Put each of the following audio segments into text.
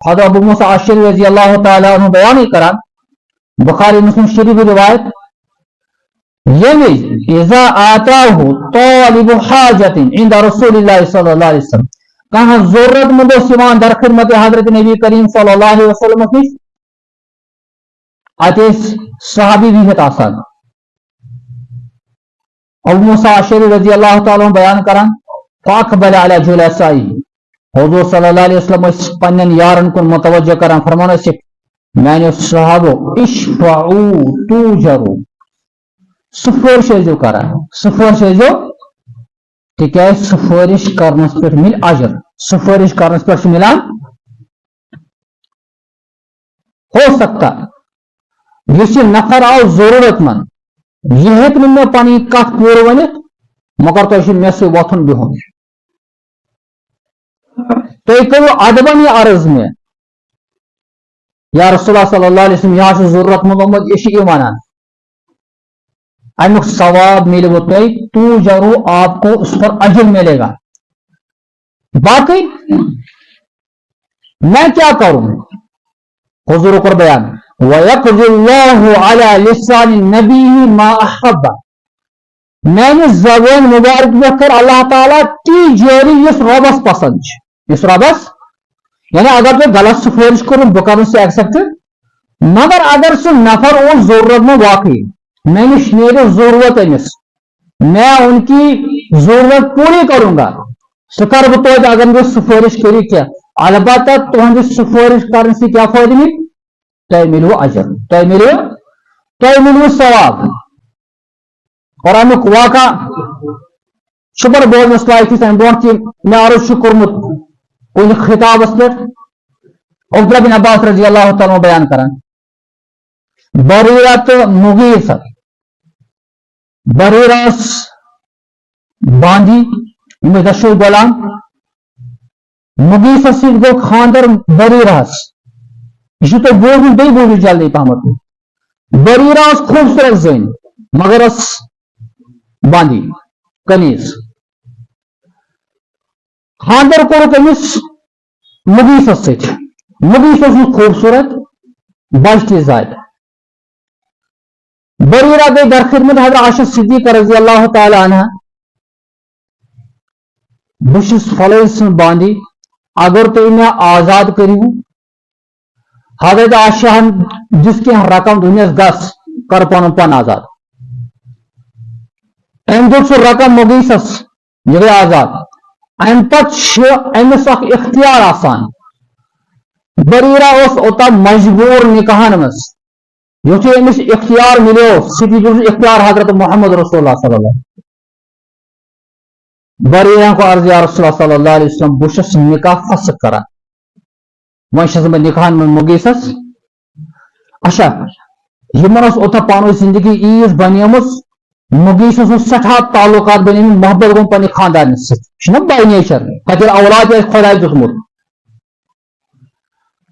حضرت ابو موسیٰ اشعری رضی اللہ تعالیٰ عنہ بیان کران بخاری مسلم شریف روایت اذا آتاه طالب حاجت عند رسول اللہ صلی اللہ علیہ وسلم کہاں ضرورت مند سیوان در خدمت حضرت نبی کریم صلی اللہ علیہ وسلم نش ات صحابی بہت آسان ابو موسیٰ اشعری رضی اللہ تعالیٰ عنہ بیان کران فاقبل علی جلسائی حضور صلی اللہ علیہ وسلم پنن یارن کن متوجہ کران فرمان میانو صحابو اشفعوا توجروا سفارش ازو کران سفارش ازو تکیاز سفارش کرنس پر مل اجر سفارش کرنس پر ملان ہو سکتا یہ نفر آو ضرورت مند یہ ہیک میں پانی کت پور ونت مگر تو مے سی وتھن بہن تھی کرو ادبن یہ عرض میں یا رسول اللہ صلی اللہ علیہ وسلم یہ ضرورت مند یہ ونان امیک ثواب ملے وہ تو جرو آپ کو اس پر اجر ملے گا باقی میں کیا کروں حضور کو بیان وَيَقْضِ اللَّهُ عَلَى لِسَانِ النَّبِيِّ مَا أَحَبَّ میں نے زبان مبارک میں کر اللہ تعالیٰ تی جاری اس ربس پسند اس ربس یعنی اگر تو غلط سفارش کروں بکروں سے ایکسپٹ مگر اگر سو نفر اور ضرورت میں واقعی میں نے میرے ضرورت امس میں ان کی ضرورت پوری کروں گا سکر بتو اگر مجھے سفارش کری کیا البتہ تہذی سفارش کرنے سے کیا فائدہ مل تہ ملو اجر تہ ملو ثواب اور امیک واقع شبر بولنس لائق تم برو کہ میں عرض کورمت کن خطابس پہ عبداللہ بن عباس رضی اللہ تعالیٰ بیان کران بریرہ تو مغیث بریرہس باندی دشو غلام مغیثس ست گو خاندر بریرہس یہ تو بوزن بی بوزن جلدی پہمت بریرہس خوبصورت زن مگر اس باندی کنیز خاندر کور تمس مغیثس ست مغیث خوبصورت بچتی زائد بریرہ گئی در خدمت حضرت عائشہ صدیقہ رضی اللہ تعالی عنہ بشس فلے سن باندی اگر تو میں آزاد کریو حضرت عائشہ جس کے رقم دنیا گس کر پن پن آزاد ام دو سو رقم مغیثس یہ گئی آزاد ام پت امس اخ اختیار آسان بریرہ اس اوتا مجبور نکاحن مس یوتھ امس اختیار ملو سی اختیار حضرت محمد رسول اللہ صلی اللہ علیہ بریرہ کو عرض یا رسول اللہ صلی اللہ علیہ وسلم بشس نکاح فسخ کران وشس میں نکاحن میں مغیثس اچھا یمن اس اوتا پانو زندگی عیز بنیمس مغیثس سٹھا تعلقات بنی محبت گم پنہ خاندان ستھ بائی نیچر تک اولاد خدا دتمت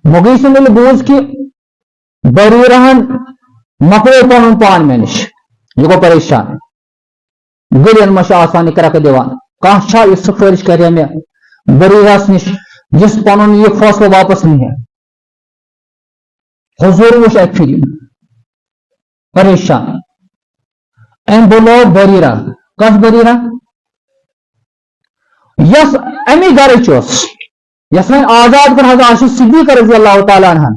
مغیث بوز کہ بریرہن مکلو پن پان مے نش یہ گو پریشان گلین مش آسان کرک دیوان کھانا چھا یہ سفارش کرے میں بریرہس نش جس پن یہ فاصلہ واپس نہیں ہے حضور وچ اک پھر پریشان ام بولو بریرہ کس بریرہ یس امی گھر چوس یس وین آزاد کر حضرت عائشہ صدیقہ رضی اللہ تعالی عنہ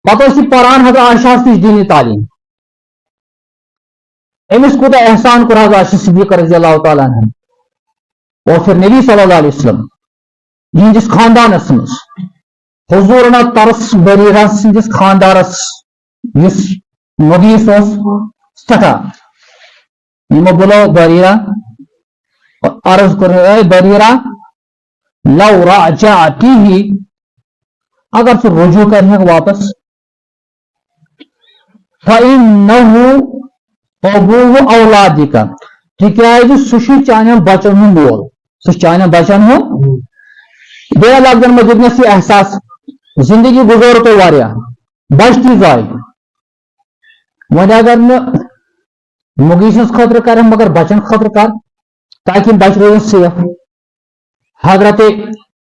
پتہ اس پران حضرت عائشہ نش دینی تعلیم امس کوتا احسان کر حضرت عائشہ صدیقہ رضی اللہ تعالی عنہ اور پھر نبی صلی اللہ علیہ وسلم جس خاندان مز حضور نا ترس بریرہ سندس خاندارس اس مغیث سٹھا یمو بولو بریرہ عرض کر بریرہ لو راجعتیہ اگر تو رجوع کرنے واپس فإنه أبوه أولادك تکیاز سہ چانن بچن ہند مول سہ چانن بچن ہند بیٚیہِ لفظن منٛز دیُتنس یہِ احساس زندگی گزارو تۄہہِ واریاہ بچتی زایہِ وۄنۍ اگر نہٕ مغیثس خٲطرٕ کرن مگر بچن خٲطرٕ کر تاکہ بچ روزن سیف حضرت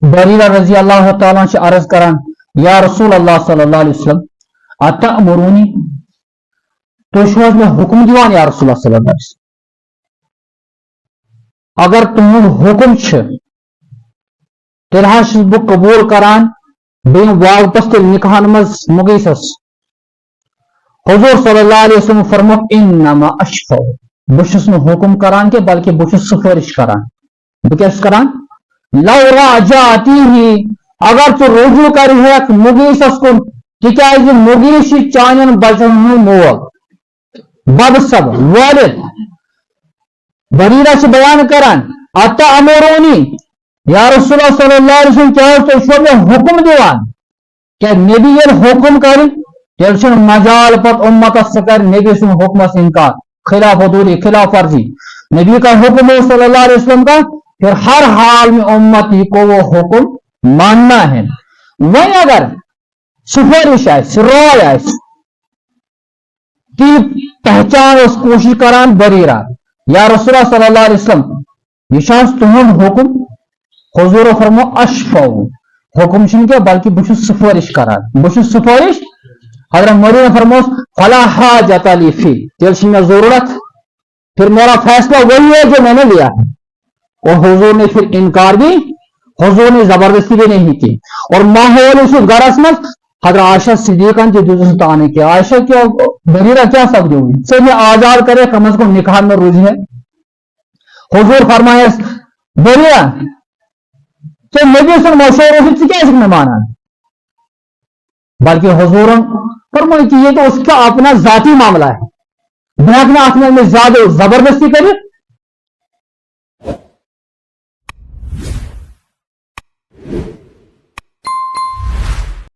بریرہ رضی اللہ تعالیٰ عنہ عرض کران یا رسول اللہ صلی اللہ علیہ وسلم اتأمرونی تو چھو میں حکم دیوان یا رسول اللہ صلی اللہ علیہ وسلم اگر تہد حکم تیل بہ قبول کران بیم واپس تیل نکاحن مز مگیسس حضور صلی اللہ علیہ وسلم فرمو انما اشفو بہس نہ حکم کران کہ بلکہ بہس سفارش کران بہس کران لو راجعتی ہی اگر تو رجوع کری ہے مگیسس کن تکیاز مگیس چانن بچن مول بد سب والد بریرہ سے بیان کران اتأمرونی یا رسول اللہ صلی اللہ علیہ وسلم کیا تو شو میں حکم دیوان کہ نبی یہ حکم کر تیل چھن مجال پت امت سکر نبی سن حکم سے انکار خلاف حضوری خلاف فرضی نبی کا حکم ہے صلی اللہ علیہ وسلم کا پھر ہر حال میں امتی کو وہ حکم ماننا ہے وہیں اگر سفارش ہے رائے ہے کی پہچان اس کوشش کران بریرہ یا رسول اللہ صلی اللہ علیہ وسلم یہ شاس تہد حکم حضور فرمو اشفو حکم چھن کیا بلکہ بہس سفارش کران بہس سفارش حضرت مریض فرموس فلا حاجت لی فی تیل چھ میں ضرورت پھر میرا فیصلہ وہی ہے جو میں نے لیا ہے اور حضور نے پھر انکار بھی حضور نے زبردستی بھی نہیں کی اور ماحول اس گرس میں حضرت عائشہ صدیقہ کی جزء آنے کی عائشہ کیا بریرہ کیا سب جو ہوئی سے میں آزاد کرے کم از کم نکاح میں روزی ہے حضور فرمائے بریرہ تو نبی سن مشورے سے کیا میں مانا بلکہ حضور فرمائے کہ یہ تو اس کا اپنا ذاتی معاملہ ہے بہت میں میں زیادہ زبردستی کرے